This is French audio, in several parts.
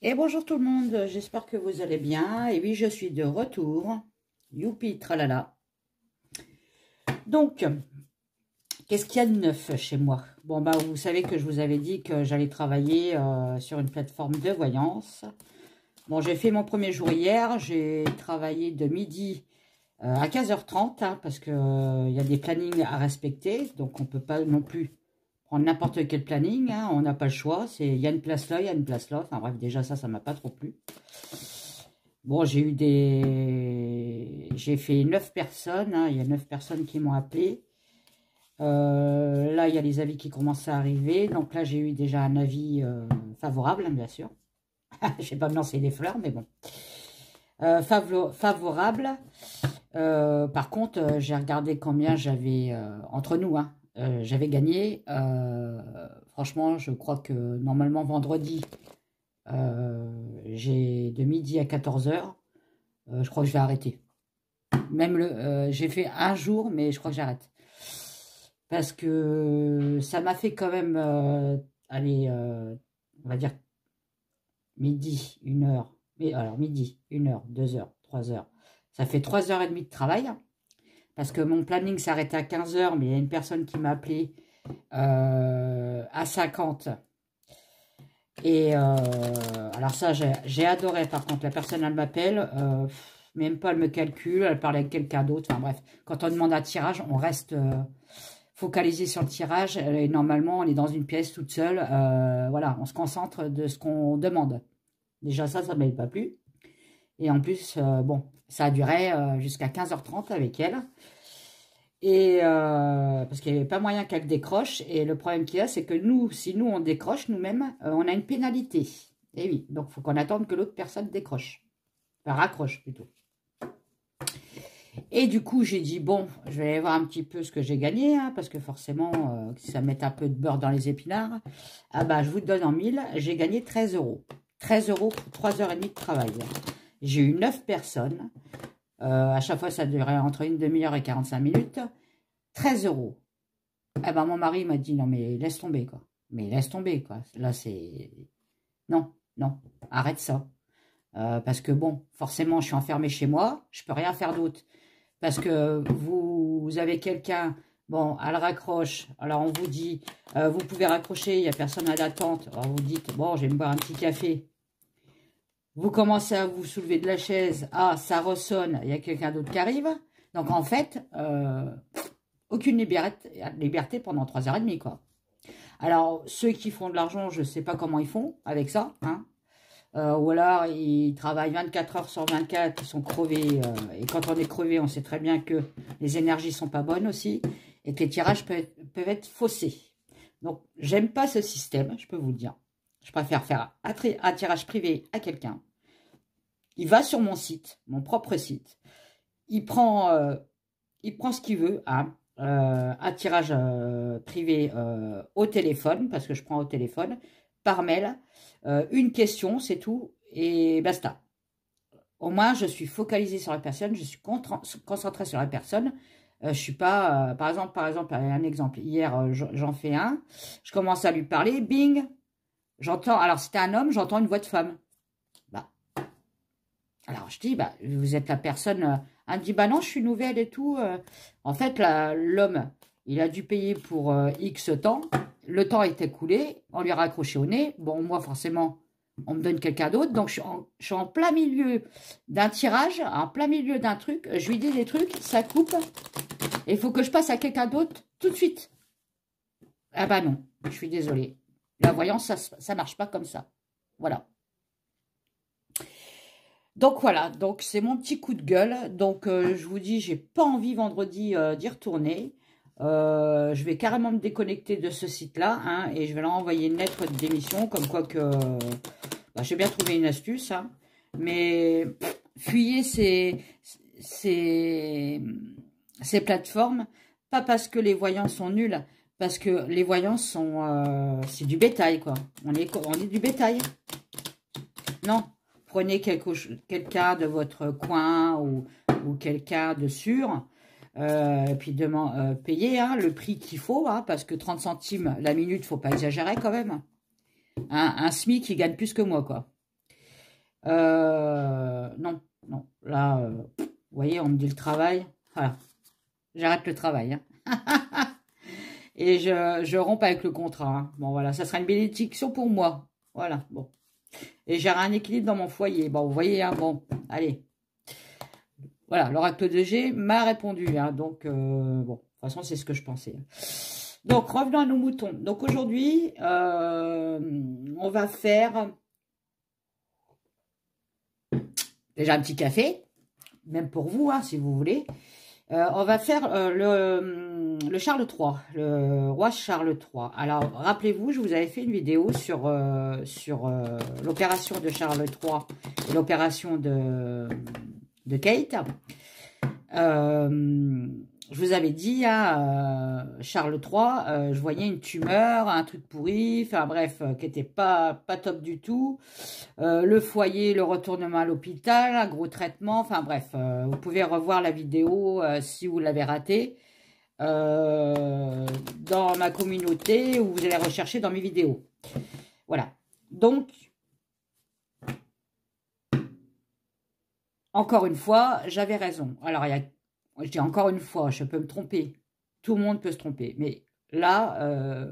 Et bonjour tout le monde, j'espère que vous allez bien. Et oui, je suis de retour. Youpi, tralala. Donc, qu'est-ce qu'il y a de neuf chez moi? Bon, bah, vous savez que je vous avais dit que j'allais travailler sur une plateforme de voyance. Bon, j'ai fait mon premier jour hier. J'ai travaillé de midi à 15h30, hein, parce qu'il y a des plannings à respecter. Donc, on ne peut pas non plus prendre n'importe quel planning, hein, on n'a pas le choix. Il y a une place là, il y a une place là. Enfin bref, déjà ça m'a pas trop plu. Bon, j'ai fait 9 personnes, hein, il y a 9 personnes qui m'ont appelé. Là, il y a les avis qui commencent à arriver. Donc là, j'ai eu déjà un avis favorable, hein, bien sûr. Je vais pas me lancer des fleurs, mais bon. Favorable. Par contre, j'ai regardé combien j'avais, entre nous, hein, j'avais gagné. Franchement, je crois que normalement vendredi, j'ai de midi à 14h. Je crois que je vais arrêter. Même j'ai fait un jour, mais je crois que j'arrête. Parce que ça m'a fait quand même, allez, on va dire midi, 1h. Mais alors midi, 1h, 2h, 3h. Ça fait 3h30 de travail. Parce que mon planning s'arrêtait à 15h, mais il y a une personne qui m'a appelé à 50. Et alors ça, j'ai adoré. Par contre, la personne, elle m'appelle, même pas, elle me calcule, elle parle avec quelqu'un d'autre. Enfin bref, quand on demande un tirage, on reste focalisé sur le tirage. Et normalement, on est dans une pièce toute seule. Voilà, on se concentre de ce qu'on demande. Déjà ça ne m'avait pas plu. Et en plus, bon, ça a duré jusqu'à 15h30 avec elle. Et parce qu'il n'y avait pas moyen qu'elle décroche. Et le problème qu'il y a, c'est que nous, si nous, on décroche nous-mêmes, on a une pénalité. Et oui, donc il faut qu'on attende que l'autre personne décroche. Enfin, raccroche plutôt. Et du coup, j'ai dit, bon, je vais aller voir un petit peu ce que j'ai gagné, hein, parce que forcément, ça met un peu de beurre dans les épinards. Ah bah, je vous donne en 1000, j'ai gagné 13 €. 13 € pour 3h30 de travail. J'ai eu 9 personnes. À chaque fois, ça durait entre une demi-heure et 45 minutes. 13 €. Eh ben, mon mari m'a dit, non, mais laisse tomber, quoi. Mais laisse tomber, quoi. Là, c'est... Non, non, arrête ça. Parce que, bon, forcément, je suis enfermée chez moi. Je peux rien faire d'autre. Parce que vous avez quelqu'un... Bon, elle raccroche. Alors, on vous dit, vous pouvez raccrocher, il n'y a personne à l'attente. Alors, vous dites, bon, je vais me boire un petit café. Vous commencez à vous soulever de la chaise. Ah, ça ressonne, il y a quelqu'un d'autre qui arrive. Donc, en fait, aucune liberté pendant 3h30, quoi. Alors, ceux qui font de l'argent, je ne sais pas comment ils font avec ça. Hein. Ou alors, ils travaillent 24 heures sur 24, ils sont crevés. Et quand on est crevé, on sait très bien que les énergies ne sont pas bonnes aussi. Et que les tirages peuvent être faussés. Donc, j'aime pas ce système, je peux vous le dire. Je préfère faire un tirage privé à quelqu'un. Il va sur mon site, mon propre site. Il prend ce qu'il veut, hein, un tirage privé au téléphone, parce que je prends au téléphone, par mail, une question, c'est tout, et basta. Au moins, je suis focalisée sur la personne, je suis concentrée sur la personne. Je suis pas, par exemple, un exemple. Hier, j'en fais un, je commence à lui parler, bing, j'entends, alors c'était un homme, j'entends une voix de femme. Bah, alors je dis, bah, vous êtes la personne, elle me dit, bah non, je suis nouvelle et tout. En fait, l'homme, il a dû payer pour X temps, le temps est écoulé, on lui a raccroché au nez. Bon, moi, forcément, on me donne quelqu'un d'autre, donc je suis en plein milieu d'un tirage, en plein milieu d'un truc, je lui dis des trucs, ça coupe, et il faut que je passe à quelqu'un d'autre tout de suite. Ah bah non, je suis désolée. La voyance, ça marche pas comme ça. Voilà. Donc voilà, donc c'est mon petit coup de gueule. Donc je vous dis, j'ai pas envie vendredi d'y retourner. Je vais carrément me déconnecter de ce site-là, hein, et je vais leur envoyer une lettre de démission, comme quoi que bah, j'ai bien trouvé une astuce, hein, mais fuyez ces plateformes, pas parce que les voyants sont nuls, parce que les voyants sont c'est du bétail, quoi. On est du bétail. Non, prenez quelqu'un de votre coin ou quelqu'un de sûr. Et puis payez hein, le prix qu'il faut, hein, parce que 30 centimes la minute, faut pas exagérer quand même. Un SMIC, il gagne plus que moi, quoi. Non, non. Là, vous voyez, on me dit le travail. Voilà. J'arrête le travail. Hein. Et je romps avec le contrat. Hein. Bon, voilà. Ça sera une bénédiction pour moi. Voilà. Bon. Et j'aurai un équilibre dans mon foyer. Bon, vous voyez, hein. Bon, allez. Voilà. L'oracle de G m'a répondu. Hein. Donc, bon. De toute façon, c'est ce que je pensais. Donc, revenons à nos moutons. Donc, aujourd'hui, on va faire déjà un petit café, même pour vous, hein, si vous voulez. On va faire le Charles III, le roi Charles III. Alors, rappelez-vous, je vous avais fait une vidéo sur l'opération de Charles III et l'opération de Kate. Je vous avais dit, hein, Charles III, je voyais une tumeur, un truc pourri, enfin bref, qui n'était pas top du tout. Le foyer, le retournement à l'hôpital, un gros traitement, enfin bref, vous pouvez revoir la vidéo si vous l'avez ratée dans ma communauté ou vous allez rechercher dans mes vidéos. Voilà. Donc, encore une fois, j'avais raison. Alors, je dis encore une fois, je peux me tromper. Tout le monde peut se tromper. Mais là,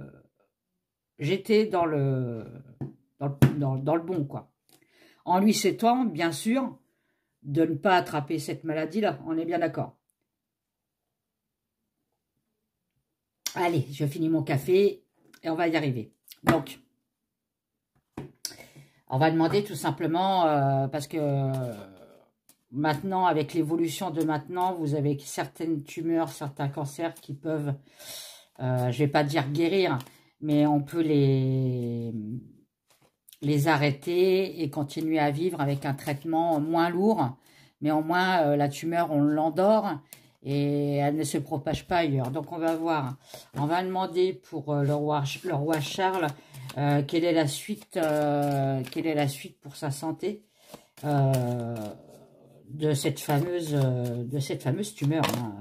j'étais dans le bon, quoi. En lui souhaitant, bien sûr, de ne pas attraper cette maladie-là. On est bien d'accord. Allez, je finis mon café et on va y arriver. Donc, on va demander tout simplement, parce que maintenant, avec l'évolution de maintenant, vous avez certaines tumeurs, certains cancers qui peuvent, je ne vais pas dire guérir, mais on peut les arrêter et continuer à vivre avec un traitement moins lourd. Mais au moins, la tumeur, on l'endort et elle ne se propage pas ailleurs. Donc, on va voir. On va demander pour le roi Charles quelle est la suite pour sa santé de cette fameuse tumeur. Hein.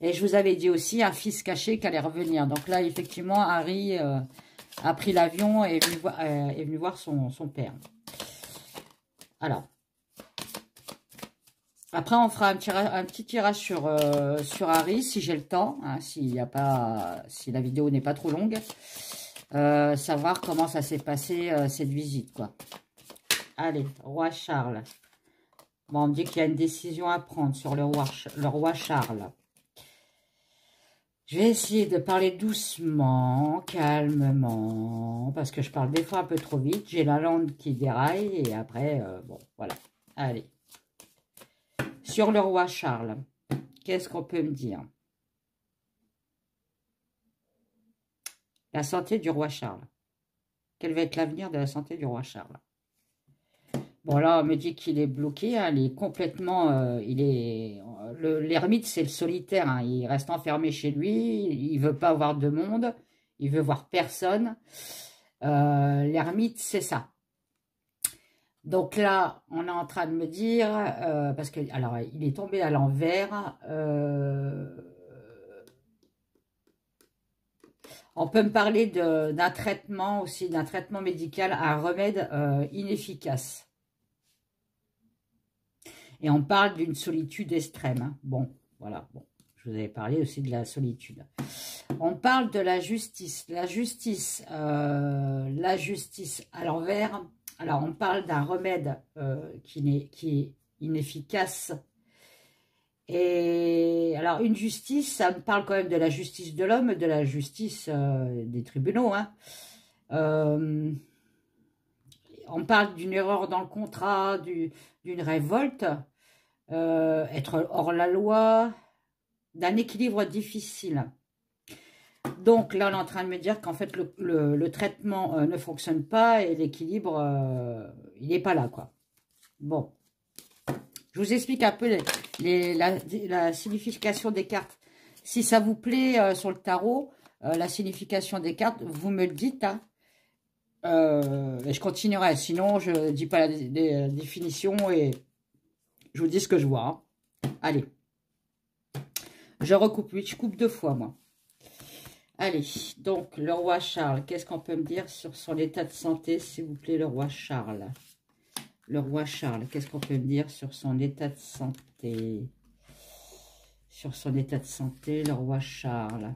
Et je vous avais dit aussi un fils caché qui allait revenir. Donc là, effectivement, Harry a pris l'avion et est venu voir son père. Alors, après, on fera un petit tirage sur Harry, si j'ai le temps, hein, si la vidéo n'est pas trop longue. Savoir comment ça s'est passé, cette visite, quoi. Allez, roi Charles. Bon, on me dit qu'il y a une décision à prendre sur le roi Charles. Je vais essayer de parler doucement, calmement, parce que je parle des fois un peu trop vite. J'ai la langue qui déraille et après, bon, voilà. Allez. Sur le roi Charles, qu'est-ce qu'on peut me dire? La santé du roi Charles. Quel va être l'avenir de la santé du roi Charles? Bon, là, on me dit qu'il est bloqué, hein, il est complètement... l'ermite, c'est le solitaire, hein, il reste enfermé chez lui, il ne veut pas voir de monde, il veut voir personne. L'ermite, c'est ça. Donc là, on est en train de me dire, parce que, alors, il est tombé à l'envers, on peut me parler d'un traitement aussi, d'un traitement médical, un remède inefficace. Et on parle d'une solitude extrême. Hein. Bon, voilà. Bon, je vous avais parlé aussi de la solitude. On parle de la justice. La justice à l'envers. Alors, on parle d'un remède qui est inefficace. Et alors, une justice, ça me parle quand même de la justice de l'homme, de la justice des tribunaux. Hein. On parle d'une erreur dans le contrat, d'une révolte, être hors la loi, d'un équilibre difficile. Donc là, on est en train de me dire qu'en fait, le traitement ne fonctionne pas et l'équilibre, il n'est pas là, quoi. Bon. Je vous explique un peu la signification des cartes. Si ça vous plaît sur le tarot, la signification des cartes, vous me le dites, hein. Et je continuerai, sinon je ne dis pas la définition et je vous dis ce que je vois. Hein. Allez, je recoupe, je coupe 2 fois moi. Allez, donc le roi Charles, qu'est-ce qu'on peut me dire sur son état de santé, s'il vous plaît, le roi Charles? le roi Charles, qu'est-ce qu'on peut me dire sur son état de santé? Sur son état de santé, le roi Charles.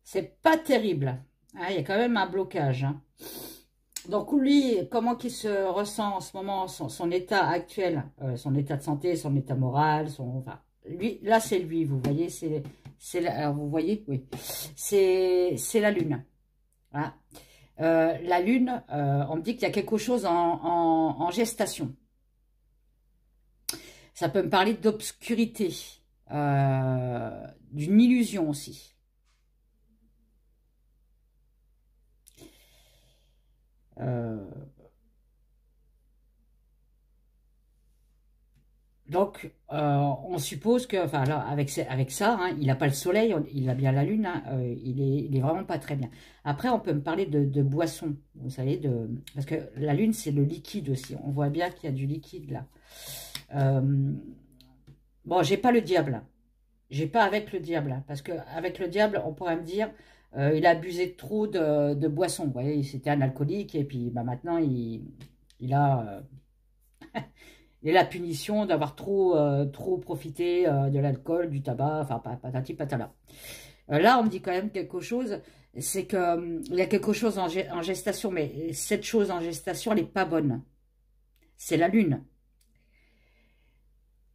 C'est pas terrible. Ah, il y a quand même un blocage. Hein. Donc lui, comment qu'il se ressent en ce moment, son état actuel, son état de santé, son état moral, enfin, lui, là c'est lui, vous voyez, alors vous voyez, oui, c'est la lune. Voilà. La lune, on me dit qu'il y a quelque chose en gestation. Ça peut me parler d'obscurité, d'une illusion aussi. Donc, on suppose que, enfin, là, avec ça, hein, il n'a pas le soleil, il a bien la lune, hein, il est vraiment pas très bien. Après, on peut me parler de boisson, vous savez, parce que la lune, c'est le liquide aussi. On voit bien qu'il y a du liquide là. Bon, j'ai pas le diable. J'ai pas avec le diable, parce que avec le diable, on pourrait me dire, il a abusé trop de boissons. Vous voyez, c'était un alcoolique, et puis bah, maintenant, il a la punition d'avoir trop profité de l'alcool, du tabac, enfin, patati patala. Là, on me dit quand même quelque chose, c'est que il y a quelque chose en gestation, mais cette chose en gestation, elle n'est pas bonne. C'est la lune.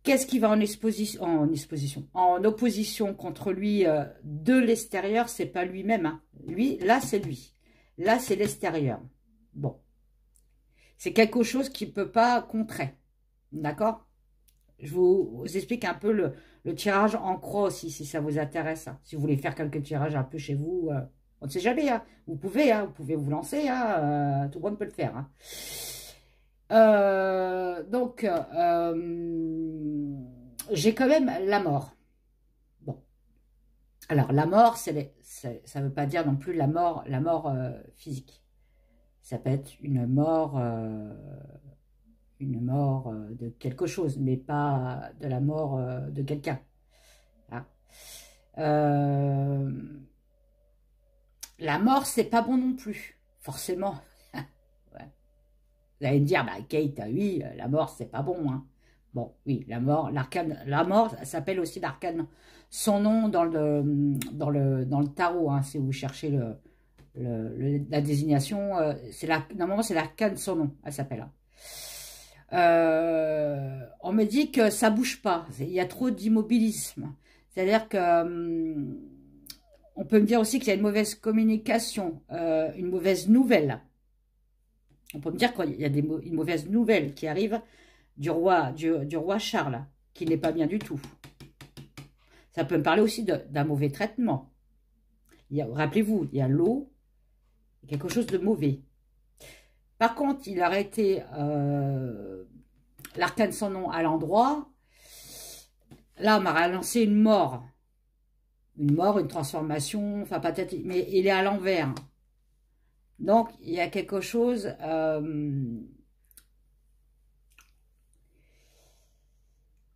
Qu'est-ce qui va en opposition contre lui de l'extérieur? C'est pas lui-même. Hein. Lui, là, c'est lui. Là, c'est l'extérieur. Bon. C'est quelque chose qui ne peut pas contrer. D'accord? Je vous explique un peu le tirage en croix aussi, si ça vous intéresse. Hein. Si vous voulez faire quelques tirages un peu chez vous, on ne sait jamais. Hein. Vous pouvez vous lancer. Hein, tout le monde peut le faire. Hein. Donc, j'ai quand même la mort. Bon. Alors, la mort, ça ne veut pas dire non plus la mort physique. Ça peut être une mort de quelque chose, mais pas de la mort de quelqu'un. Hein. La mort, c'est pas bon non plus, forcément. Ouais. Vous allez me dire, bah, Kate, oui, la mort, c'est pas bon. Hein. Bon, oui, la mort, ça s'appelle aussi l'arcane. Son nom dans le tarot, hein, si vous cherchez la désignation, normalement, c'est l'arcane son nom, elle s'appelle. Hein. On me dit que ça bouge pas, il y a trop d'immobilisme. C'est-à-dire que on peut me dire aussi qu'il y a une mauvaise communication, une mauvaise nouvelle. On peut me dire qu'il y a une mauvaise nouvelle qui arrive du roi Charles, qui n'est pas bien du tout. Ça peut me parler aussi d'un mauvais traitement. Rappelez-vous, il y a l'eau, quelque chose de mauvais. Par contre, il a arrêté l'arcane sans nom à l'endroit. Là, on m'a relancé une mort. Une mort, une transformation, enfin peut-être, mais il est à l'envers. Donc, il y a quelque chose...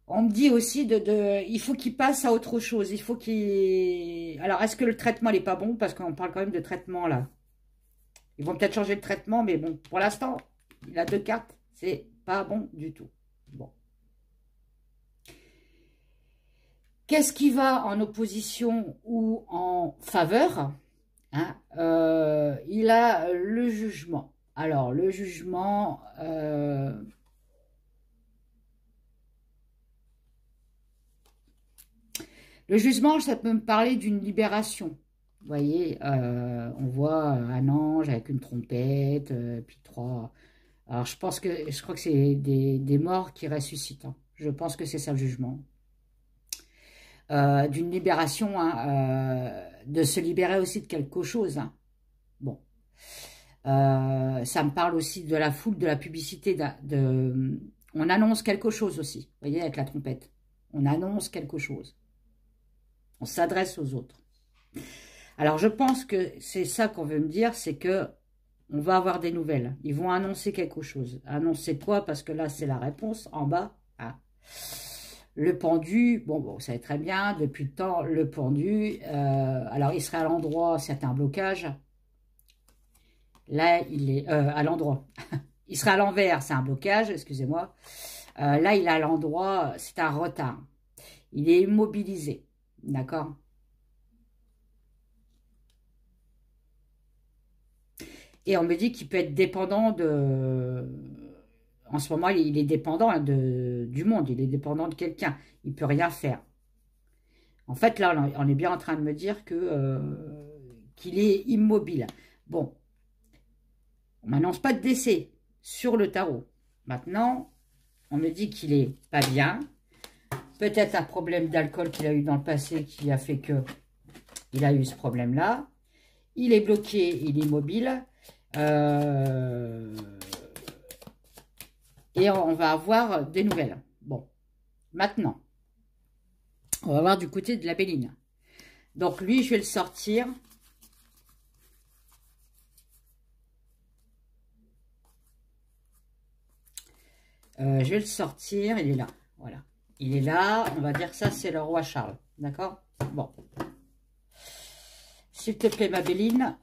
on me dit aussi il faut qu'il passe à autre chose. Il faut qu'il... Alors, est-ce que le traitement n'est pas bon? Parce qu'on parle quand même de traitement, là. Ils vont peut-être changer le traitement, mais bon, pour l'instant, il a 2 cartes. C'est pas bon du tout. Bon. Qu'est-ce qui va en opposition ou en faveur? Hein, il a le jugement. Alors, le jugement... le jugement, ça peut me parler d'une libération. Vous voyez, on voit un ange avec une trompette, puis 3... Alors, je crois que c'est des morts qui ressuscitent. Hein. Je pense que c'est ça le jugement. D'une libération, hein, de se libérer aussi de quelque chose. Hein. Bon. Ça me parle aussi de la foule, de la publicité. On annonce quelque chose aussi. Vous voyez, avec la trompette. On annonce quelque chose. On s'adresse aux autres. Alors, je pense que c'est ça qu'on veut me dire, c'est que on va avoir des nouvelles. Ils vont annoncer quelque chose. Annoncer quoi? Parce que là, c'est la réponse en bas. Ah. Le pendu, bon, vous savez très bien, depuis le temps, le pendu, alors il serait à l'endroit, c'est un blocage. Là, il est à l'endroit. Il serait à l'envers, c'est un blocage, excusez-moi. Là, il est à l'endroit, c'est un retard. Il est immobilisé, d'accord? Et on me dit qu'il peut être dépendant de... En ce moment, il est dépendant hein, du monde, il est dépendant de quelqu'un. Il ne peut rien faire. En fait, là, on est bien en train de me dire que qu'il est immobile. Bon, on m'annonce pas de décès sur le tarot. Maintenant, on me dit qu'il est pas bien. Peut-être un problème d'alcool qu'il a eu dans le passé qui a fait que il a eu ce problème-là. Il est bloqué, il est immobile. Et on va avoir des nouvelles. Bon, maintenant, on va voir du côté de la Béline. Donc lui, je vais le sortir. Je vais le sortir, il est là. Voilà. Il est là, on va dire que ça, c'est le roi Charles. D'accord? Bon. S'il te plaît, ma Béline,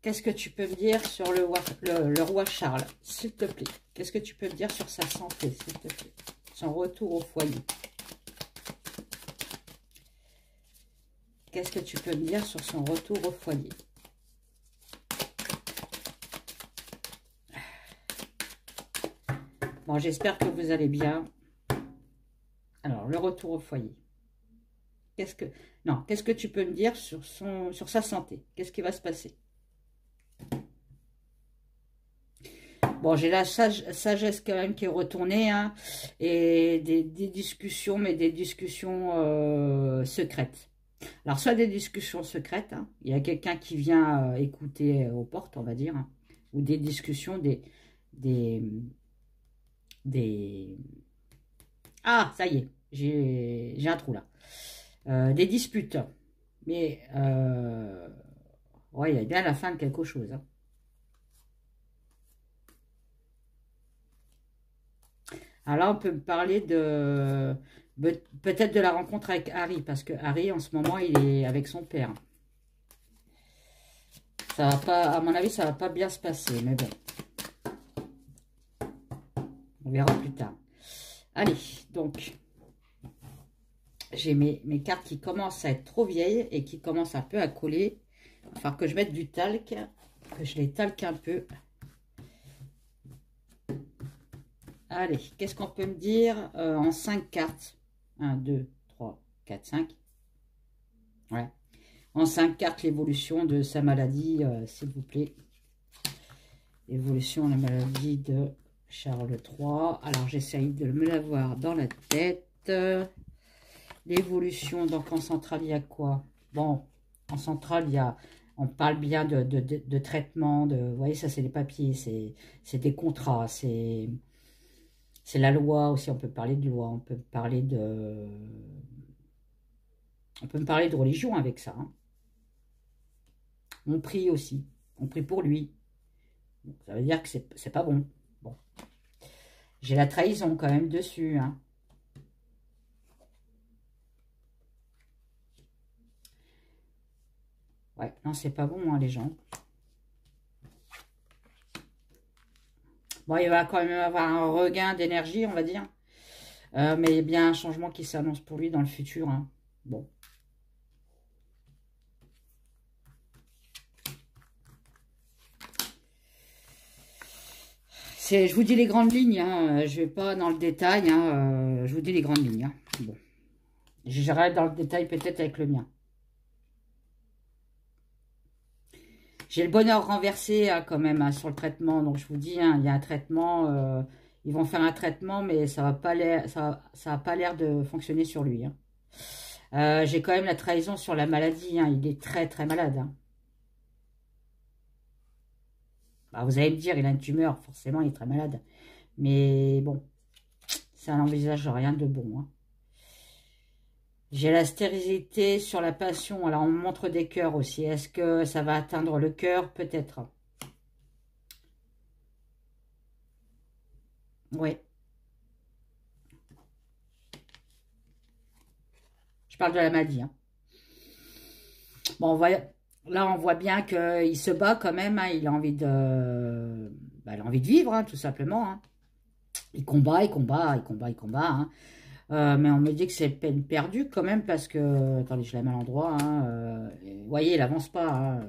qu'est-ce que tu peux me dire sur le roi Charles? S'il te plaît. Qu'est-ce que tu peux me dire sur sa santé, s'il te plaît? Son retour au foyer. Qu'est-ce que tu peux me dire sur son retour au foyer? Bon, j'espère que vous allez bien. Alors, le retour au foyer. Qu'est-ce que tu peux me dire sur sa santé? Qu'est-ce qui va se passer? Bon, j'ai la sagesse quand même qui est retournée, hein, et des discussions, mais des discussions secrètes. Alors, soit des discussions secrètes, hein, il y a quelqu'un qui vient écouter aux portes, on va dire, hein, ou des discussions, Ah, ça y est, j'ai un trou là. Des disputes, mais ouais, il y a bien la fin de quelque chose, hein. Alors là, on peut me parler de peut-être de la rencontre avec Harry, parce que Harry, en ce moment, il est avec son père. Ça va pas, à mon avis, ça va pas bien se passer, mais bon. On verra plus tard. Allez, donc, j'ai mes cartes qui commencent à être trop vieilles et qui commencent un peu à coller. Il va falloir que je mette du talc, que je les talque un peu. Allez, qu'est-ce qu'on peut me dire en 5 cartes? 1, 2, 3, 4, 5. Ouais. En 5 cartes, l'évolution de sa maladie, s'il vous plaît. L'évolution de la maladie de Charles III. Alors, j'essaye de me l'avoir dans la tête. L'évolution, donc en centrale, il y a quoi? Bon, en centrale, il y a... On parle bien de traitement, vous voyez, ça, c'est les papiers, c'est des contrats, c'est la loi aussi, on peut parler de loi, on peut parler de... On peut me parler de religion avec ça, hein. On prie aussi, on prie pour lui. Donc, ça veut dire que c'est pas bon. Bon. J'ai la trahison quand même dessus, hein. Ouais, non, c'est pas bon, hein, les gens. Bon, il va quand même avoir un regain d'énergie, on va dire. Mais il y a bien un changement qui s'annonce pour lui dans le futur, hein. Bon. Je vous dis les grandes lignes, hein. Je ne vais pas dans le détail, hein. Je vous dis les grandes lignes, hein. Bon. J'irai dans le détail peut-être avec le mien. J'ai le bonheur renversé hein, quand même hein, sur le traitement. Donc je vous dis, hein, il y a un traitement. Ils vont faire un traitement, mais ça va pas l'air, ça a pas l'air de fonctionner sur lui, hein. J'ai quand même la trahison sur la maladie. Hein. Il est très très malade, hein. Bah, vous allez me dire, il a une tumeur, forcément, il est très malade. Mais bon, ça n'envisage rien de bon, hein. J'ai la stérilité sur la passion. Alors, on me montre des cœurs aussi. Est-ce que ça va atteindre le cœur? Peut-être. Oui. parle de la maladie. Hein. Bon, là, on voit bien qu'il se bat quand même. Hein, il a envie de, il a envie de vivre, hein, tout simplement. Hein. Il combat, il combat, il combat, il combat. Hein. Mais on me dit que c'est peine perdue quand même parce que... Attendez, je la mets à l'endroit. Hein, vous voyez, il avance pas. Hein.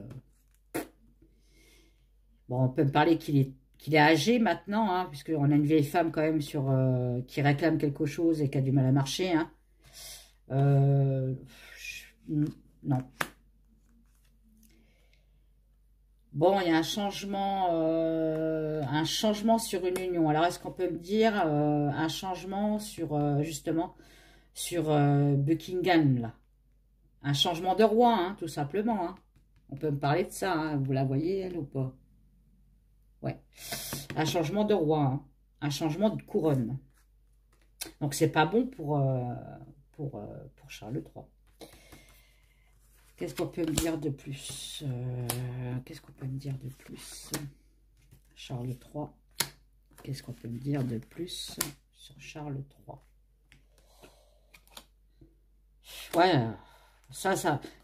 Bon, on peut me parler qu'il est âgé maintenant, hein, puisqu'on a une vieille femme quand même qui réclame quelque chose et qui a du mal à marcher. Hein. Non. Bon, il y a un changement sur une union. Alors, est-ce qu'on peut me dire un changement sur, justement, sur Buckingham, là? Un changement de roi, hein, tout simplement. Hein. On peut me parler de ça, hein. Vous la voyez, elle, ou pas? Ouais. Un changement de roi, hein. Un changement de couronne. Donc, c'est pas bon pour Charles III. Qu'est-ce qu'on peut me dire de plus? Qu'est-ce qu'on peut me dire de plus? Charles III. Qu'est-ce qu'on peut me dire de plus sur Charles III? Ouais, ça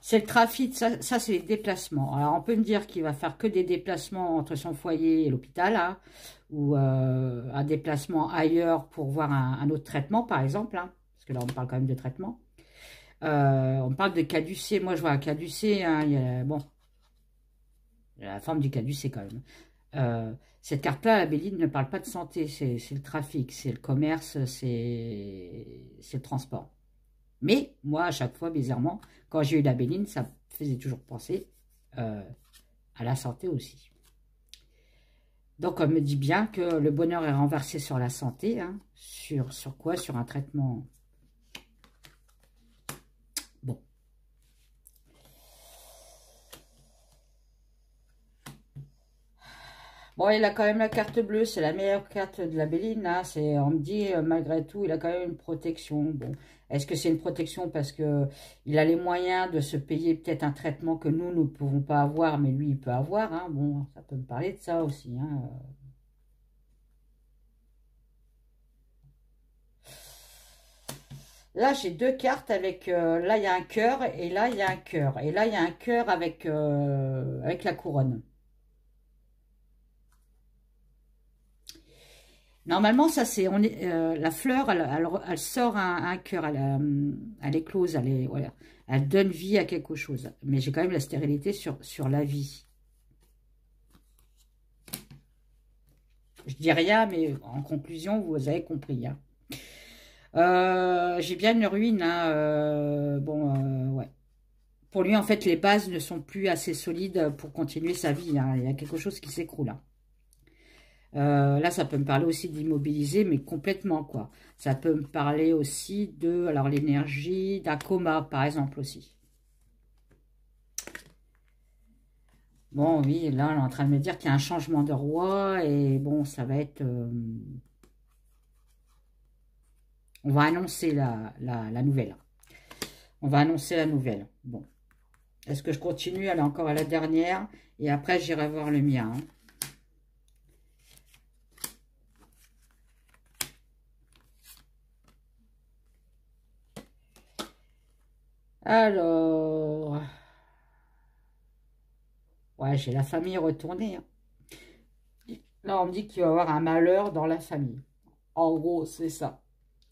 c'est le trafic, ça c'est les déplacements. Alors, on peut me dire qu'il va faire que des déplacements entre son foyer et l'hôpital, hein, ou un déplacement ailleurs pour voir un autre traitement, par exemple, hein, parce que là, on parle quand même de traitement. On parle de caducée. Moi, je vois un caducée. Hein, bon, il y a la forme du caducée quand même. Cette carte-là, la Béline ne parle pas de santé. C'est le trafic, c'est le commerce, c'est le transport. Mais moi, à chaque fois, bizarrement, quand j'ai eu la Béline, ça me faisait toujours penser à la santé aussi. Donc, on me dit bien que le bonheur est renversé sur la santé. Hein, sur quoi? Sur un traitement. Bon. Bon, il a quand même la carte bleue, c'est la meilleure carte de la Béline. Hein. On me dit, malgré tout, il a quand même une protection. Bon, est-ce que c'est une protection parce que il a les moyens de se payer peut-être un traitement que nous ne pouvons pas avoir, mais lui, il peut avoir. Hein. Bon, ça peut me parler de ça aussi. Hein. Là, j'ai deux cartes avec... là, il y a un cœur et là, il y a un cœur. Et là, il y a un cœur avec la couronne. Normalement, ça c'est la fleur, elle sort un cœur, elle éclose, voilà, elle donne vie à quelque chose. Mais j'ai quand même la stérilité sur la vie. Je dis rien, mais en conclusion, vous avez compris. Hein. J'ai bien une ruine. Hein, bon, ouais. Pour lui, en fait, les bases ne sont plus assez solides pour continuer sa vie. Hein. Il y a quelque chose qui s'écroule. Hein. Là, ça peut me parler aussi d'immobiliser, mais complètement, quoi. Ça peut me parler aussi de, alors, l'énergie d'un coma, par exemple, aussi. Bon, oui, là, on est en train de me dire qu'il y a un changement de roi, et bon, ça va être... on va annoncer la nouvelle. On va annoncer la nouvelle. Bon. Est-ce que je continue? Aller encore à la dernière, et après, j'irai voir le mien, hein. Alors, ouais, j'ai la famille retournée. Hein. Là, on me dit qu'il va y avoir un malheur dans la famille. En gros, c'est ça.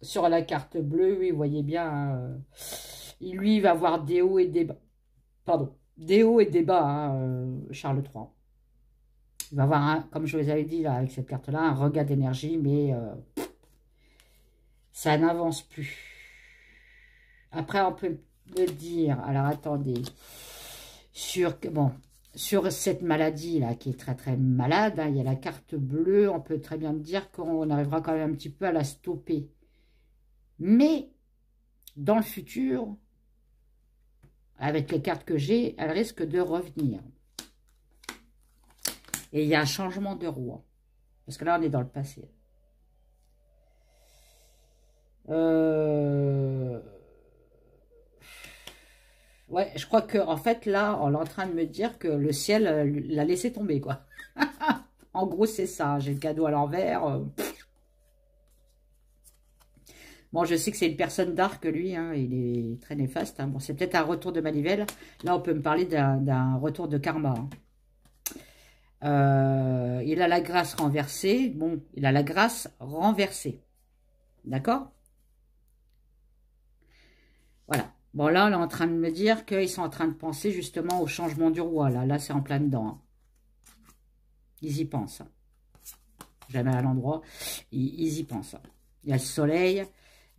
Sur la carte bleue, oui, vous voyez bien, hein, lui, il va avoir des hauts et des bas. Pardon, des hauts et des bas, hein, Charles III. Il va avoir, comme je vous avais dit, là, avec cette carte-là, un regain d'énergie, mais ça n'avance plus. Après, on peut me dire, alors attendez, bon, sur cette maladie-là, qui est très très malade, hein, il y a la carte bleue, on peut très bien dire qu'on arrivera quand même un petit peu à la stopper. Mais, dans le futur, avec les cartes que j'ai, elle risque de revenir. Et il y a un changement de roi. Parce que là, on est dans le passé. Ouais, je crois que en fait, là, on est en train de me dire que le ciel l'a laissé tomber, quoi. En gros, c'est ça. J'ai le cadeau à l'envers. Bon, je sais que c'est une personne dark, lui, hein, il est très néfaste. Hein. Bon, c'est peut-être un retour de manivelle. Là, on peut me parler d'un retour de karma. Hein. Il a la grâce renversée. Bon, il a la grâce renversée. D'accord? Voilà. Bon, là, on est en train de me dire qu'ils sont en train de penser justement au changement du roi. Là c'est en plein dedans. Hein. Ils y pensent. Hein. Jamais à l'endroit. Ils y pensent. Hein. Il y a le soleil.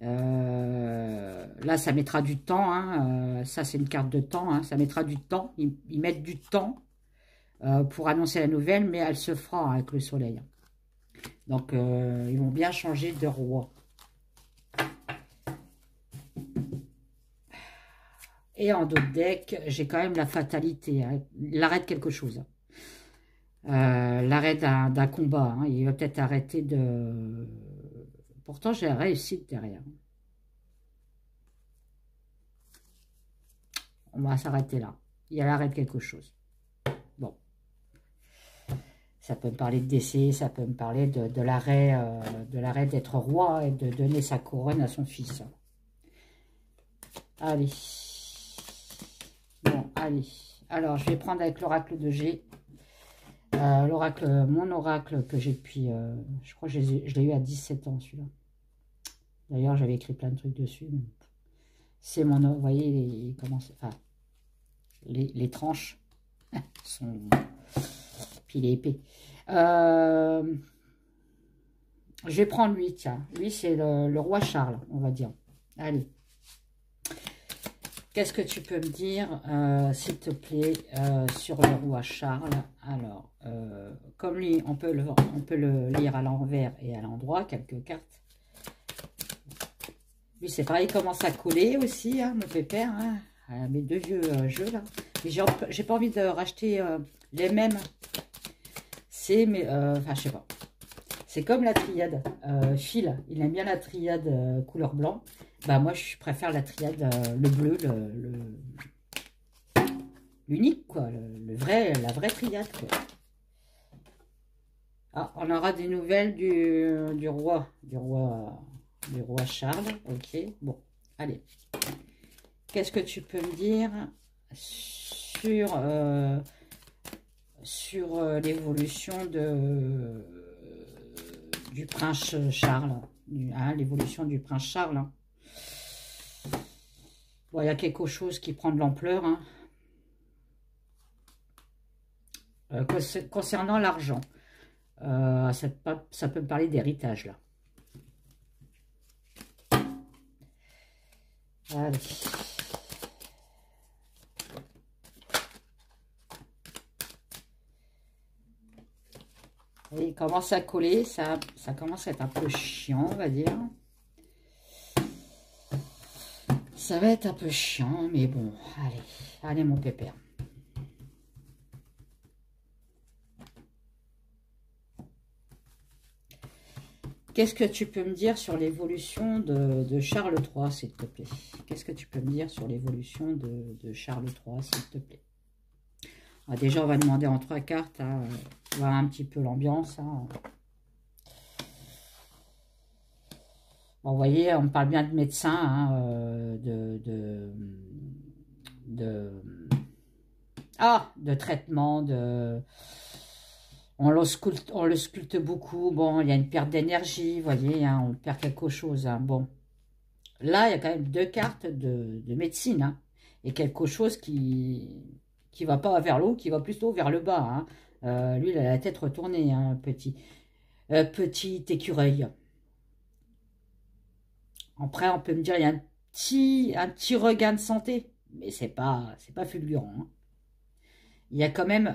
Là, ça mettra du temps. Hein. Ça, c'est une carte de temps. Hein. Ça mettra du temps. Ils mettent du temps pour annoncer la nouvelle, mais elle se fera hein, avec le soleil. Donc, ils vont bien changer de roi. Et en d'autres decks, j'ai quand même la fatalité. Hein. L'arrêt de quelque chose. L'arrêt d'un combat. Hein. Il va peut-être arrêter de... Pourtant, j'ai réussi derrière. On va s'arrêter là. Il y a l'arrêt de quelque chose. Bon. Ça peut me parler de décès, ça peut me parler de l'arrêt d'être roi et de donner sa couronne à son fils. Allez. Bon, allez. Alors, je vais prendre avec l'oracle de G. Mon oracle que j'ai depuis... je crois que je l'ai eu à 17 ans, celui-là. D'ailleurs, j'avais écrit plein de trucs dessus. C'est mon... Vous voyez, il commence... Enfin, les tranches sont... Puis il est épais. Je vais prendre lui, tiens. Lui, c'est le roi Charles, on va dire. Allez. Qu'est-ce que tu peux me dire, s'il te plaît, sur le roi Charles? Alors, comme lui, on peut le lire à l'envers et à l'endroit, quelques cartes. Lui, c'est pareil, il commence à coller aussi, hein, mon pépère, hein, mes deux vieux jeux, là. Mais j'ai pas envie de racheter les mêmes. C'est, mais, enfin, je sais pas. C'est comme la triade. Phil, il aime bien la triade couleur blanc. Bah, moi, je préfère la triade, le bleu, l'unique, quoi. La vraie triade, quoi. Ah, on aura des nouvelles du roi Charles. Ok, bon, allez. Qu'est-ce que tu peux me dire sur l'évolution du prince Charles, hein, l'évolution du prince Charles. Hein. Bon, il y a quelque chose qui prend de l'ampleur. Hein. Concernant l'argent, ça peut me parler d'héritage, là. Allez. Et il commence à coller, ça commence à être un peu chiant, on va dire. Ça va être un peu chiant, mais bon, allez mon pépère. Qu'est-ce que tu peux me dire sur l'évolution de Charles III, s'il te plaît? Qu'est-ce que tu peux me dire sur l'évolution de Charles III, s'il te plaît? Alors déjà, on va demander en 3 cartes, hein, voir un petit peu l'ambiance. Hein. Bon, vous voyez, on parle bien de médecin, hein, de traitement, on le sculpte beaucoup. Bon, il y a une perte d'énergie, vous voyez, hein, on perd quelque chose. Hein, bon, là, il y a quand même 2 cartes de médecine, hein, et quelque chose qui va pas vers l'eau, qui va plutôt vers le bas. Hein. Lui, il a la tête retournée, hein, petit écureuil. Après, on peut me dire, il y a un petit regain de santé, mais c'est pas fulgurant. Hein. Il y a quand même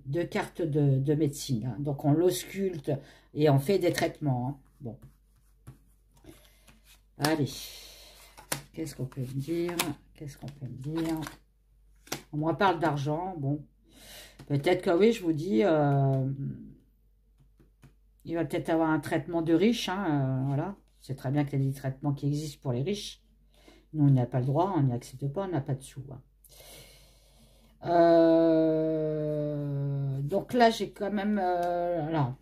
2 cartes de médecine. Hein. Donc, on l'ausculte et on fait des traitements. Hein. Bon. Allez. Qu'est-ce qu'on peut me dire? On me parle d'argent. Bon. Peut-être que oui, je vous dis, il va peut-être avoir un traitement de riche. Hein, voilà. C'est très bien qu'il y a des traitements qui existent pour les riches. Nous, on n'a pas le droit, on n'y accepte pas, on n'a pas de sous. Hein. Donc là, j'ai quand même... alors,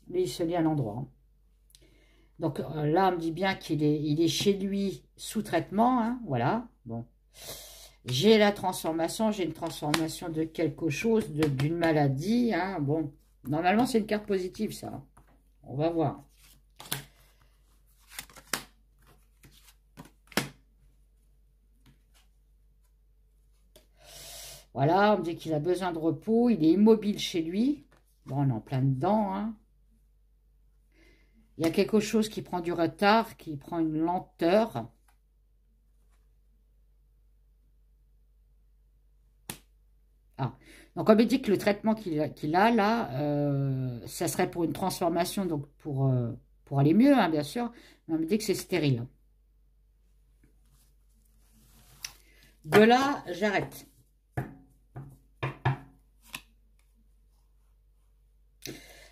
lui, il se lie à l'endroit. Hein. Donc là, on me dit bien il est chez lui sous traitement, hein, voilà, bon. J'ai la transformation, j'ai une transformation de quelque chose, d'une maladie, hein, bon. Normalement, c'est une carte positive, ça. On va voir. Voilà, on me dit qu'il a besoin de repos, il est immobile chez lui. Bon, on est en plein dedans, hein. Il y a quelque chose qui prend du retard, qui prend une lenteur. Ah. Donc, on me dit que le traitement qu'il a là, ça serait pour une transformation, donc pour aller mieux, hein, bien sûr. Mais on me dit que c'est stérile. De là, j'arrête.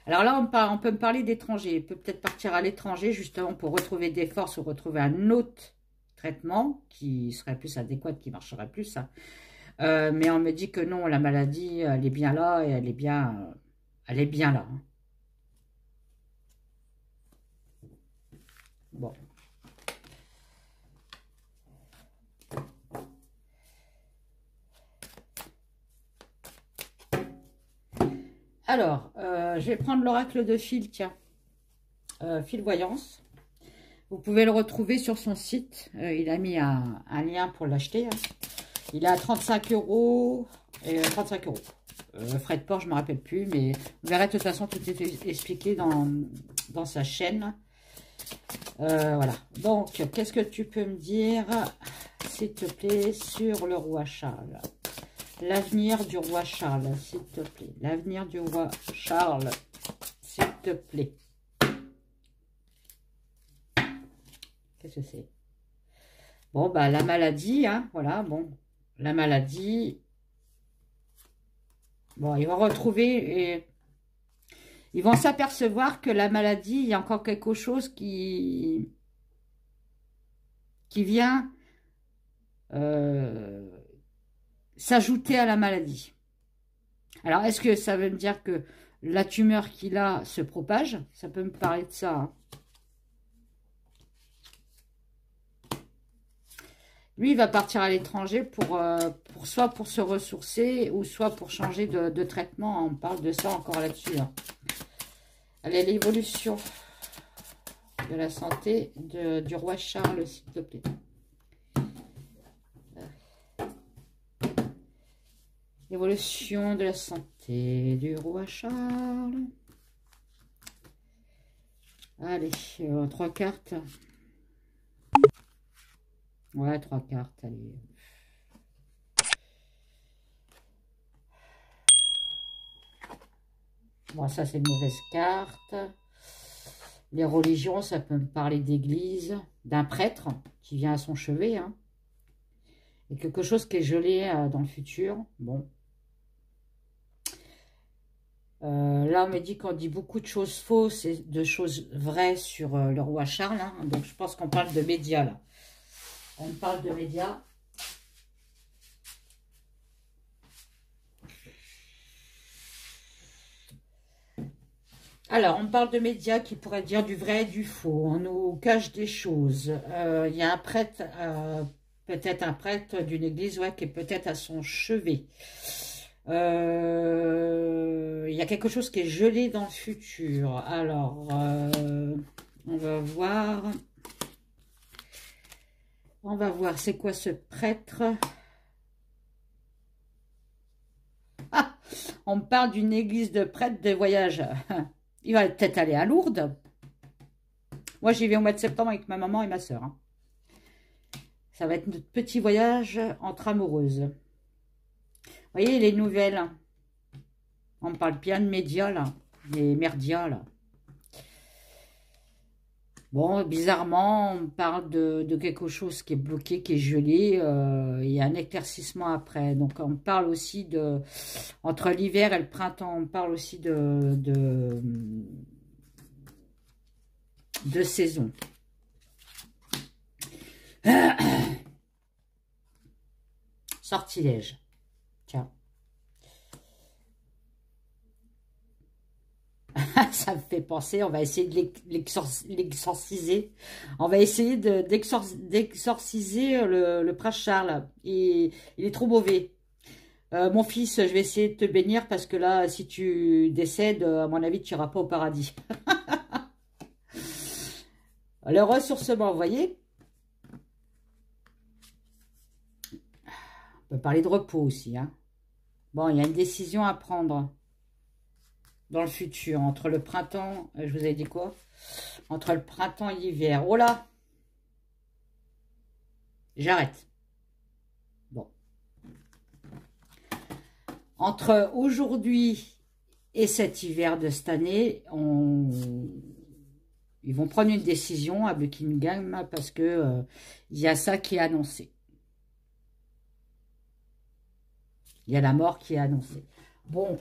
Alors là, on peut me parler d'étranger. Il peut peut-être partir à l'étranger, justement, pour retrouver des forces ou retrouver un autre traitement qui serait plus adéquat, qui marcherait plus. Hein. Mais on me dit que non, la maladie, elle est bien là et elle est bien là. Hein. Bon. Alors, je vais prendre l'oracle de Phil, tiens. Phil Voyance. Vous pouvez le retrouver sur son site. Il a mis un lien pour l'acheter. Hein. Il est à 35 €. 35 €. Frais de port, je ne me rappelle plus. Mais vous verrez, de toute façon, tout est expliqué dans sa chaîne. Voilà. Donc, qu'est-ce que tu peux me dire, s'il te plaît, sur le roi Charles? L'avenir du roi Charles, s'il te plaît. L'avenir du roi Charles, s'il te plaît. Qu'est-ce que c'est? Bon, bah, la maladie, hein, voilà, bon. La maladie. Bon, ils vont retrouver... Et ils vont s'apercevoir que la maladie, il y a encore quelque chose qui vient s'ajouter à la maladie. Alors, est-ce que ça veut me dire que la tumeur qu'il a se propage? Ça peut me parler de ça. Hein. Lui, il va partir à l'étranger soit pour se ressourcer ou soit pour changer de traitement. On parle de ça encore là-dessus. Hein. Allez, l'évolution de la santé du roi Charles, s'il te plaît. L'évolution de la santé du roi Charles. Allez, 3 cartes. Ouais, 3 cartes, allez. Bon, ça, c'est une mauvaise carte. Les religions, ça peut me parler d'église, d'un prêtre qui vient à son chevet. Hein. Et quelque chose qui est gelé dans le futur. Bon. Là, on me dit qu'on dit beaucoup de choses fausses et de choses vraies sur le roi Charles. Hein. Donc, je pense qu'on parle de médias, là. On parle de médias. Alors, on parle de médias qui pourraient dire du vrai et du faux. On nous cache des choses. Il y a un prêtre, peut-être un prêtre d'une église, ouais, qui est peut-être à son chevet. Il y a quelque chose qui est gelé dans le futur. Alors, on va voir. On va voir, c'est quoi ce prêtre? Ah, on me parle d'une église de prêtres de voyage. Il va peut-être aller à Lourdes. Moi, j'y vais au mois de septembre avec ma maman et ma soeur. Hein. Ça va être notre petit voyage entre amoureuses. Vous voyez, les nouvelles. On me parle bien de médias, là. Des merdias, là. Bon, bizarrement, on parle de quelque chose qui est bloqué, qui est gelé. Il y a un éclaircissement après. Donc, on parle aussi de... Entre l'hiver et le printemps, on parle aussi de saison. Sortilège. Tiens. ça me fait penser, on va essayer de l'exorciser. On va essayer d'exorciser le prince Charles. Il est trop mauvais. Mon fils, je vais essayer de te bénir parce que là, si tu décèdes, à mon avis, tu n'iras pas au paradis. Le ressourcement, vous voyez? On peut parler de repos aussi. Hein. Bon, il y a une décision à prendre dans le futur, entre le printemps, je vous ai dit quoi? Entre le printemps et l'hiver. Oh là! J'arrête. Bon. Entre aujourd'hui et cet hiver de cette année, ils vont prendre une décision à Buckingham parce que il y a ça qui est annoncé. Il y a la mort qui est annoncée. Bon,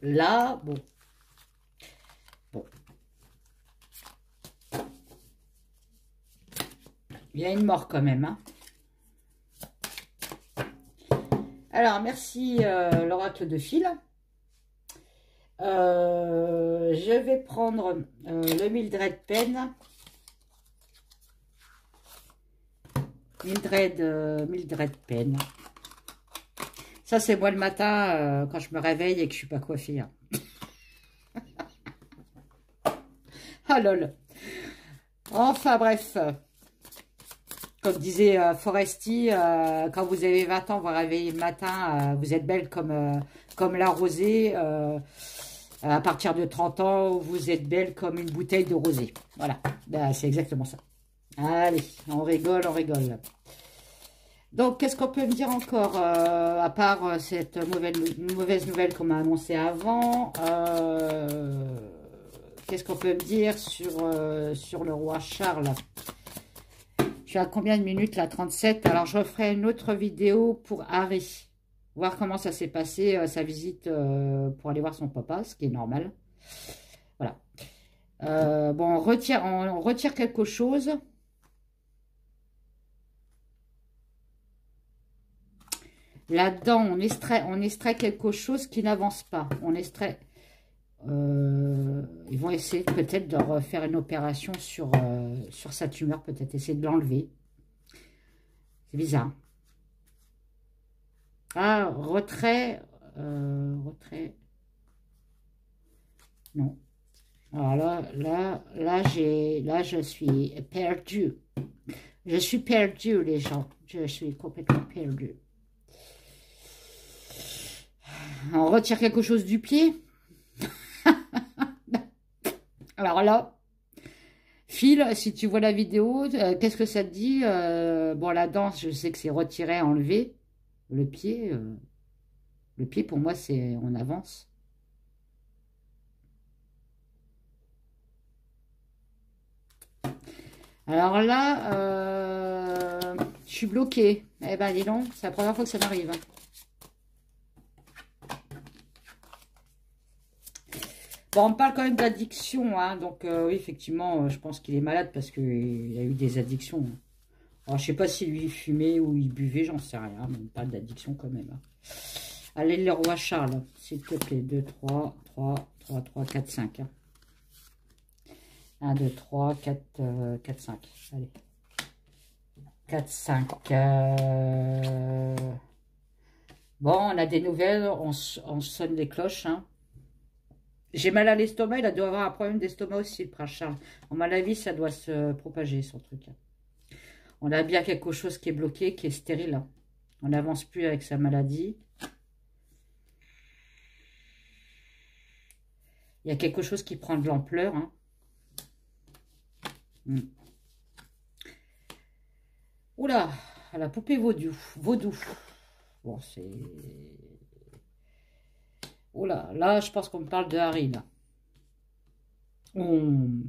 là, bon. Il y a une mort quand même. Hein. Alors, merci l'oracle de fil. Je vais prendre le Mildred Pen. Mildred Pen. Ça, c'est moi le matin quand je me réveille et que je suis pas coiffée. Hein. Ah lol. Enfin bref. Comme disait Foresti, quand vous avez 20 ans, vous réveillez le matin, vous êtes belle comme la rosée. À partir de 30 ans, vous êtes belle comme une bouteille de rosée. Voilà, ben, c'est exactement ça. Allez, on rigole, on rigole. Donc, qu'est-ce qu'on peut me dire encore, à part cette mauvaise nouvelle qu'on m'a annoncée avant qu'est-ce qu'on peut me dire sur le roi Charles? Je suis à combien de minutes là? 37. Alors, je referai une autre vidéo pour Harry. Voir comment ça s'est passé, sa visite pour aller voir son papa, ce qui est normal. Voilà. Bon, on retire quelque chose. Là-dedans, on extrait quelque chose qui n'avance pas. On extrait... ils vont essayer peut-être de refaire une opération sur sa tumeur, peut-être essayer de l'enlever. C'est bizarre. Ah, retrait. Retrait. Non. Alors là, je suis perdu. Je suis perdu, les gens. Je suis complètement perdu. On retire quelque chose du pied. Alors là, Phil, si tu vois la vidéo, qu'est-ce que ça te dit? Bon, la danse, je sais que c'est retirer, enlever. Le pied, pour moi, c'est on avance. Alors là, je suis bloquée. Eh ben, dis donc, c'est la première fois que ça m'arrive. Bon, on parle quand même d'addiction, hein, donc oui, effectivement, je pense qu'il est malade parce qu'il a eu des addictions. Alors, je sais pas s'il lui fumait ou il buvait, j'en sais rien, mais on parle d'addiction quand même. Hein. Allez, le roi Charles, s'il te plaît, 2, 3, 4, 5. Hein. 1, 2, 3, 4, 4, 5. Allez. 4, 5. Bon, on a des nouvelles, on sonne les cloches, hein. J'ai mal à l'estomac, il doit avoir un problème d'estomac aussi, le prince Charles. À mon avis, ça doit se propager, son truc. On a bien quelque chose qui est bloqué, qui est stérile. On n'avance plus avec sa maladie. Il y a quelque chose qui prend de l'ampleur. Hein. Oula, la poupée vaudou. Bon, c'est... Oula, là, je pense qu'on me parle de Harry, là. On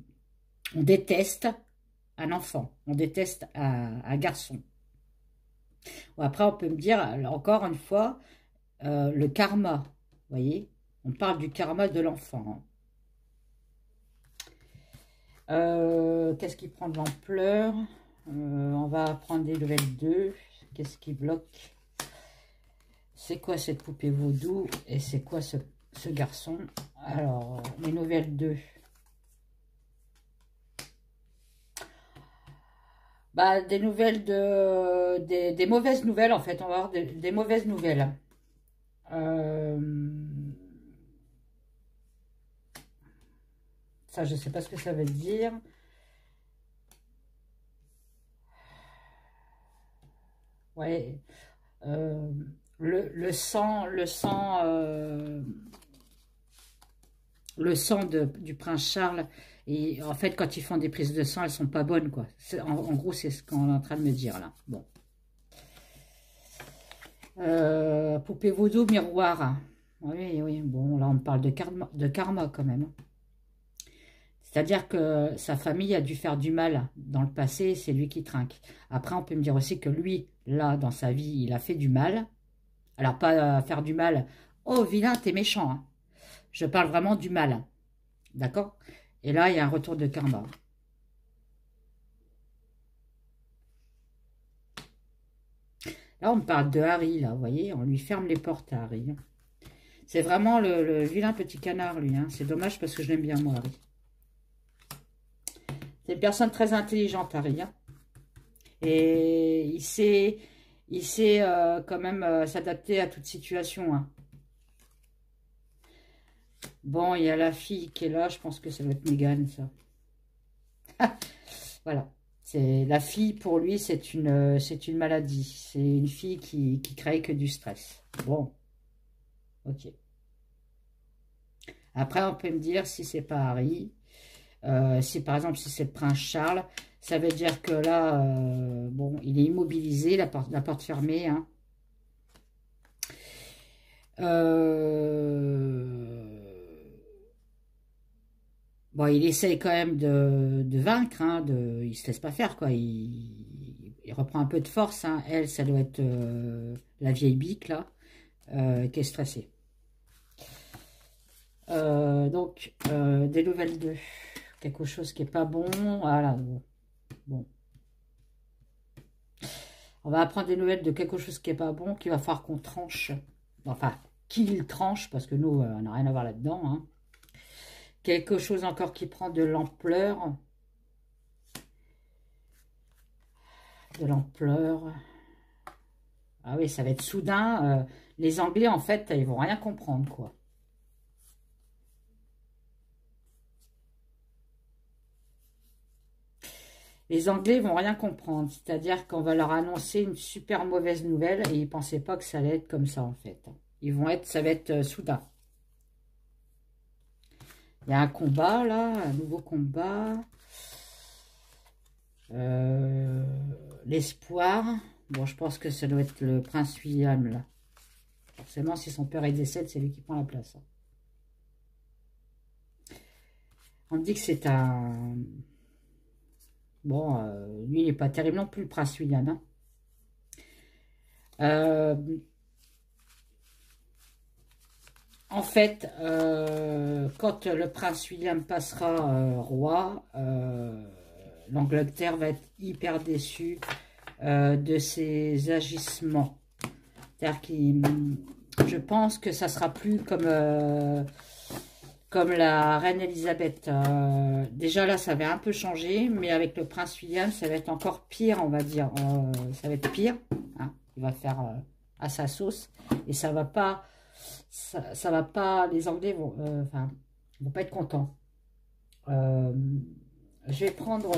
déteste un enfant. On déteste un garçon. Bon, après, on peut me dire, encore une fois, le karma. Vous voyez? On parle du karma de l'enfant. Hein. Qu'est-ce qui prend de l'ampleur? On va prendre des level 2. Qu'est-ce qui bloque? C'est quoi cette poupée vaudou? Et c'est quoi ce ce garçon. Alors, les nouvelles 2. Bah, des nouvelles des mauvaises nouvelles, en fait. On va avoir des mauvaises nouvelles. Ça, je sais pas ce que ça veut dire. Ouais. Le sang, le sang du prince Charles, et en fait, quand ils font des prises de sang, elles sont pas bonnes, quoi. En gros, c'est ce qu'on est en train de me dire, là. Bon. Poupée vaudou, miroir. Oui, oui, bon, là, on parle de karma quand même. C'est-à-dire que sa famille a dû faire du mal dans le passé, c'est lui qui trinque. Après, on peut me dire aussi que lui, là, dans sa vie, il a fait du mal. Alors, pas faire du mal, oh, vilain, t'es méchant, hein. Je parle vraiment du mal. D'accord? Et là, il y a un retour de karma. Là, on me parle de Harry, là, vous voyez? On lui ferme les portes à Harry. C'est vraiment le vilain petit canard, lui. Hein. C'est dommage parce que je l'aime bien, moi, Harry. C'est une personne très intelligente, Harry. Hein. Et il sait quand même s'adapter à toute situation. Hein. Bon, il y a la fille qui est là. Je pense que ça doit être Meghan, ça. Voilà. La fille, pour lui, c'est une maladie. C'est une fille qui crée que du stress. Bon. Ok. Après, on peut me dire si c'est pas Harry. Si par exemple, si c'est le prince Charles, ça veut dire que là, bon, il est immobilisé, la porte fermée. Hein. Bon, il essaye quand même de vaincre, hein, il se laisse pas faire, quoi. Il reprend un peu de force. Hein. Elle, ça doit être la vieille bique, là, qui est stressée. Donc, des nouvelles 2. Quelque chose qui est pas bon. Voilà, bon. On va apprendre des nouvelles de quelque chose qui est pas bon, qu'il va falloir qu'on tranche. Enfin, qu'il tranche, parce que nous, on n'a rien à voir là-dedans. Hein. Quelque chose encore qui prend de l'ampleur. De l'ampleur. Ah oui, ça va être soudain. Les Anglais, en fait, ils vont rien comprendre, quoi. Les Anglais vont rien comprendre. C'est-à-dire qu'on va leur annoncer une super mauvaise nouvelle et ils ne pensaient pas que ça allait être comme ça, en fait. Ça va être soudain. Il y a un combat, là, un nouveau combat. L'espoir. Bon, je pense que ça doit être le prince William, là. Forcément, si son père est décédé, c'est lui qui prend la place. Hein. On me dit que c'est un... Bon, lui, il n'est pas terrible non plus, le prince William. Hein. En fait, quand le prince William passera roi, l'Angleterre va être hyper déçue de ses agissements. C'est-à-dire je pense que ça sera plus comme la reine Elisabeth. Déjà là, ça avait un peu changé, mais avec le prince William, ça va être encore pire, on va dire. Ça va être pire. Hein. Il va faire à sa sauce. Et ça va pas... Ça va pas... Les Anglais vont pas être contents. Je vais prendre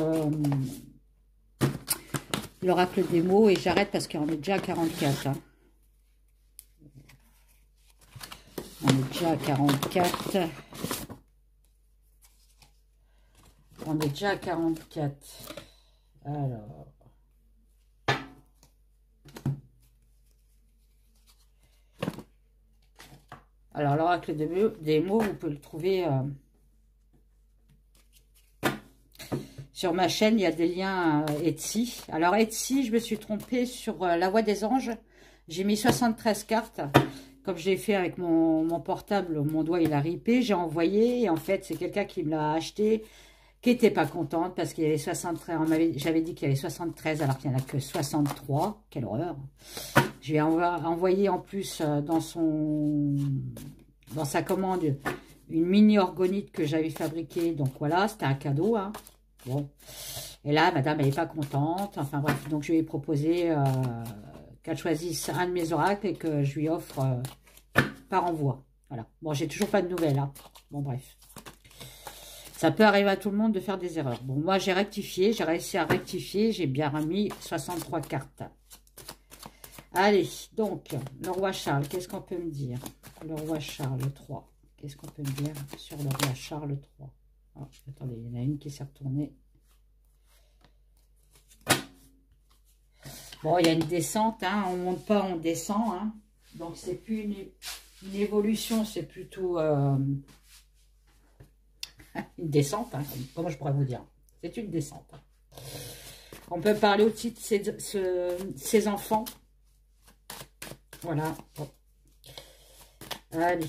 l'oracle des mots et j'arrête parce qu'on est déjà à 44. Hein. On est déjà à 44. On est déjà à 44. Alors l'oracle des mots, vous pouvez le trouver sur ma chaîne. Il y a des liens Etsy. Alors Etsy, je me suis trompée sur la voix des anges. J'ai mis 73 cartes. Comme je l'ai fait avec mon portable, mon doigt il a ripé, j'ai envoyé, et en fait c'est quelqu'un qui me l'a acheté, qui n'était pas contente parce qu'il y avait 73, j'avais dit qu'il y avait 73 alors qu'il n'y en a que 63, quelle horreur. Je lui ai envoyé en plus dans son dans sa commande une mini orgonite que j'avais fabriquée. Donc voilà, c'était un cadeau. Hein. Bon. Et là, madame, elle n'est pas contente. Enfin bref, donc je lui ai proposé qu'elle choisisse un de mes oracles et que je lui offre par envoi. Voilà. Bon, j'ai toujours pas de nouvelles. Hein. Bon, bref. Ça peut arriver à tout le monde de faire des erreurs. Bon, moi, j'ai rectifié. J'ai réussi à rectifier. J'ai bien remis 63 cartes. Allez, donc, le roi Charles, qu'est-ce qu'on peut me dire? Le roi Charles 3. Qu'est-ce qu'on peut me dire sur le roi Charles 3? Oh, attendez, il y en a une qui s'est retournée. Bon, il y a une descente, hein, on ne monte pas, on descend. Hein. Donc, c'est plus une évolution, c'est plutôt une descente. Hein, comment je pourrais vous dire? C'est une descente. Hein. On peut parler aussi de ses enfants. Voilà. Bon. Allez,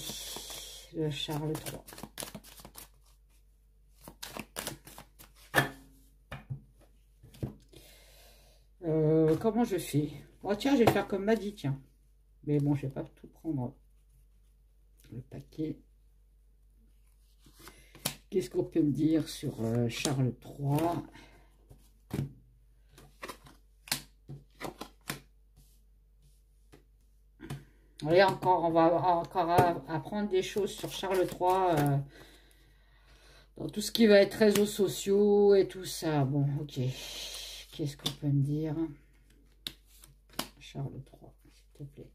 le Charles 3. Comment je fais? Oh tiens, je vais faire comme m'a dit, tiens. Mais bon, je vais pas tout prendre. Le paquet. Qu'est-ce qu'on peut me dire sur Charles 3? Et encore, on va encore apprendre des choses sur Charles 3 dans tout ce qui va être réseaux sociaux et tout ça. Bon, ok. Qu'est-ce qu'on peut me dire? Charles 3, s'il te plaît.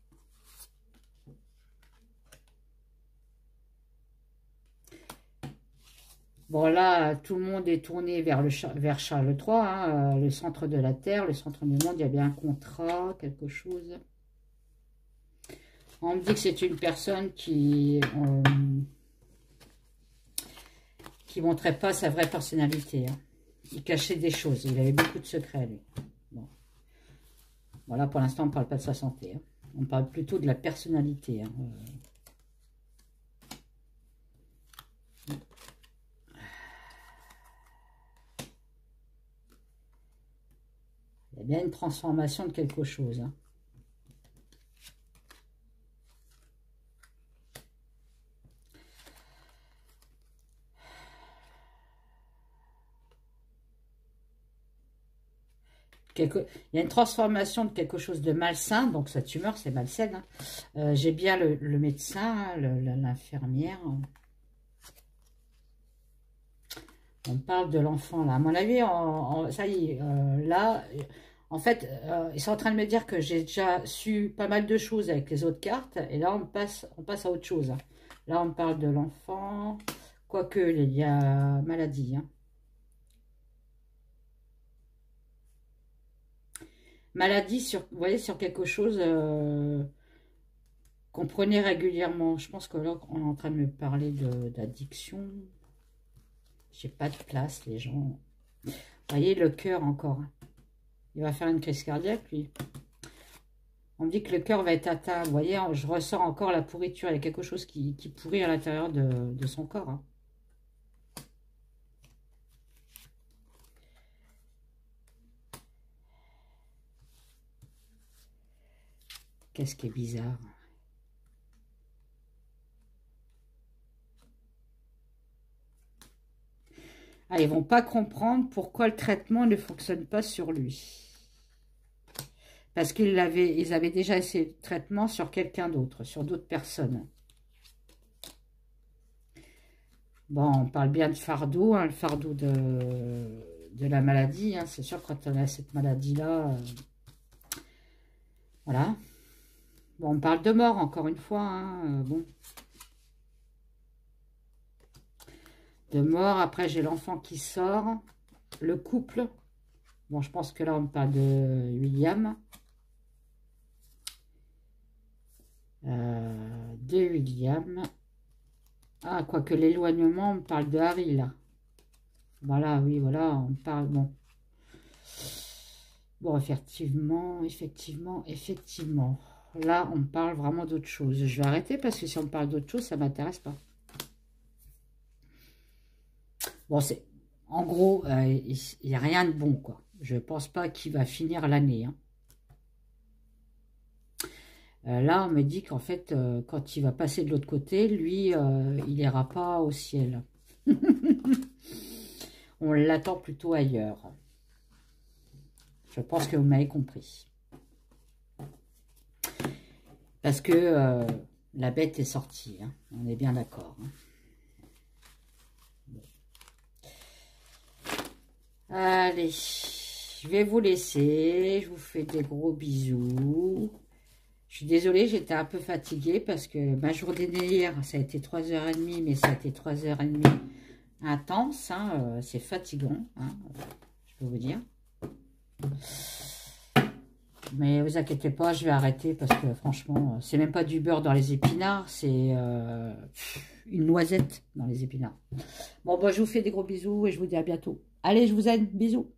Bon, là, tout le monde est tourné vers Charles 3, hein, le centre de la Terre, le centre du monde. Il y a bien un contrat, quelque chose. On me dit que c'est une personne qui montrait pas sa vraie personnalité. Hein. Il cachait des choses. Il avait beaucoup de secrets, lui. Bon. Voilà, pour l'instant, on ne parle pas de sa santé. Hein. On parle plutôt de la personnalité. Hein. Il y a bien une transformation de quelque chose. Hein. Il y a une transformation de quelque chose de malsain, donc sa tumeur, c'est malsaine. Hein. J'ai bien le médecin, l'infirmière. On parle de l'enfant, là. À mon avis, ça y est, là, en fait, ils sont en train de me dire que j'ai déjà su pas mal de choses avec les autres cartes, et là, on passe à autre chose. Hein. Là, on parle de l'enfant, quoique, il y a maladie, hein. Maladie, vous voyez, sur quelque chose qu'on prenait régulièrement. Je pense que là, on est en train de me parler d'addiction. J'ai pas de place, les gens. Vous voyez, le cœur encore. Il va faire une crise cardiaque, lui. On me dit que le cœur va être atteint. Vous voyez, je ressens encore la pourriture. Il y a quelque chose qui pourrit à l'intérieur de son corps. Hein. Qu'est-ce qui est bizarre? Ah, ils vont pas comprendre pourquoi le traitement ne fonctionne pas sur lui. Parce ils avaient déjà essayé le traitement sur quelqu'un d'autre, sur d'autres personnes. Bon, on parle bien de fardeau, hein, le fardeau de la maladie. Hein, c'est sûr, quand on a cette maladie-là, voilà. Bon, on parle de mort, encore une fois. Hein, bon. De mort, après j'ai l'enfant qui sort. Le couple. Bon, je pense que là, on parle de William. De William. Ah, quoique l'éloignement, on parle de Harry, là. Voilà, oui, voilà, on parle, bon. Bon, effectivement. Là, on parle vraiment d'autre chose. Je vais arrêter parce que si on parle d'autre chose, ça ne m'intéresse pas. Bon, c'est... En gros, il n'y a rien de bon, quoi. Je ne pense pas qu'il va finir l'année, hein. Là, on me dit qu'en fait, quand il va passer de l'autre côté, lui, il n'ira pas au ciel. On l'attend plutôt ailleurs. Je pense que vous m'avez compris. Parce que la bête est sortie. Hein. On est bien d'accord. Hein. Allez, je vais vous laisser. Je vous fais des gros bisous. Je suis désolée, j'étais un peu fatiguée parce que ma journée d'hier, ça a été 3h30, mais ça a été 3h30 intense. Hein, c'est fatigant, hein, je peux vous dire. Mais vous inquiétez pas, je vais arrêter parce que franchement, c'est même pas du beurre dans les épinards, c'est une noisette dans les épinards. Bon, bah, je vous fais des gros bisous et je vous dis à bientôt. Allez, je vous aime, bisous.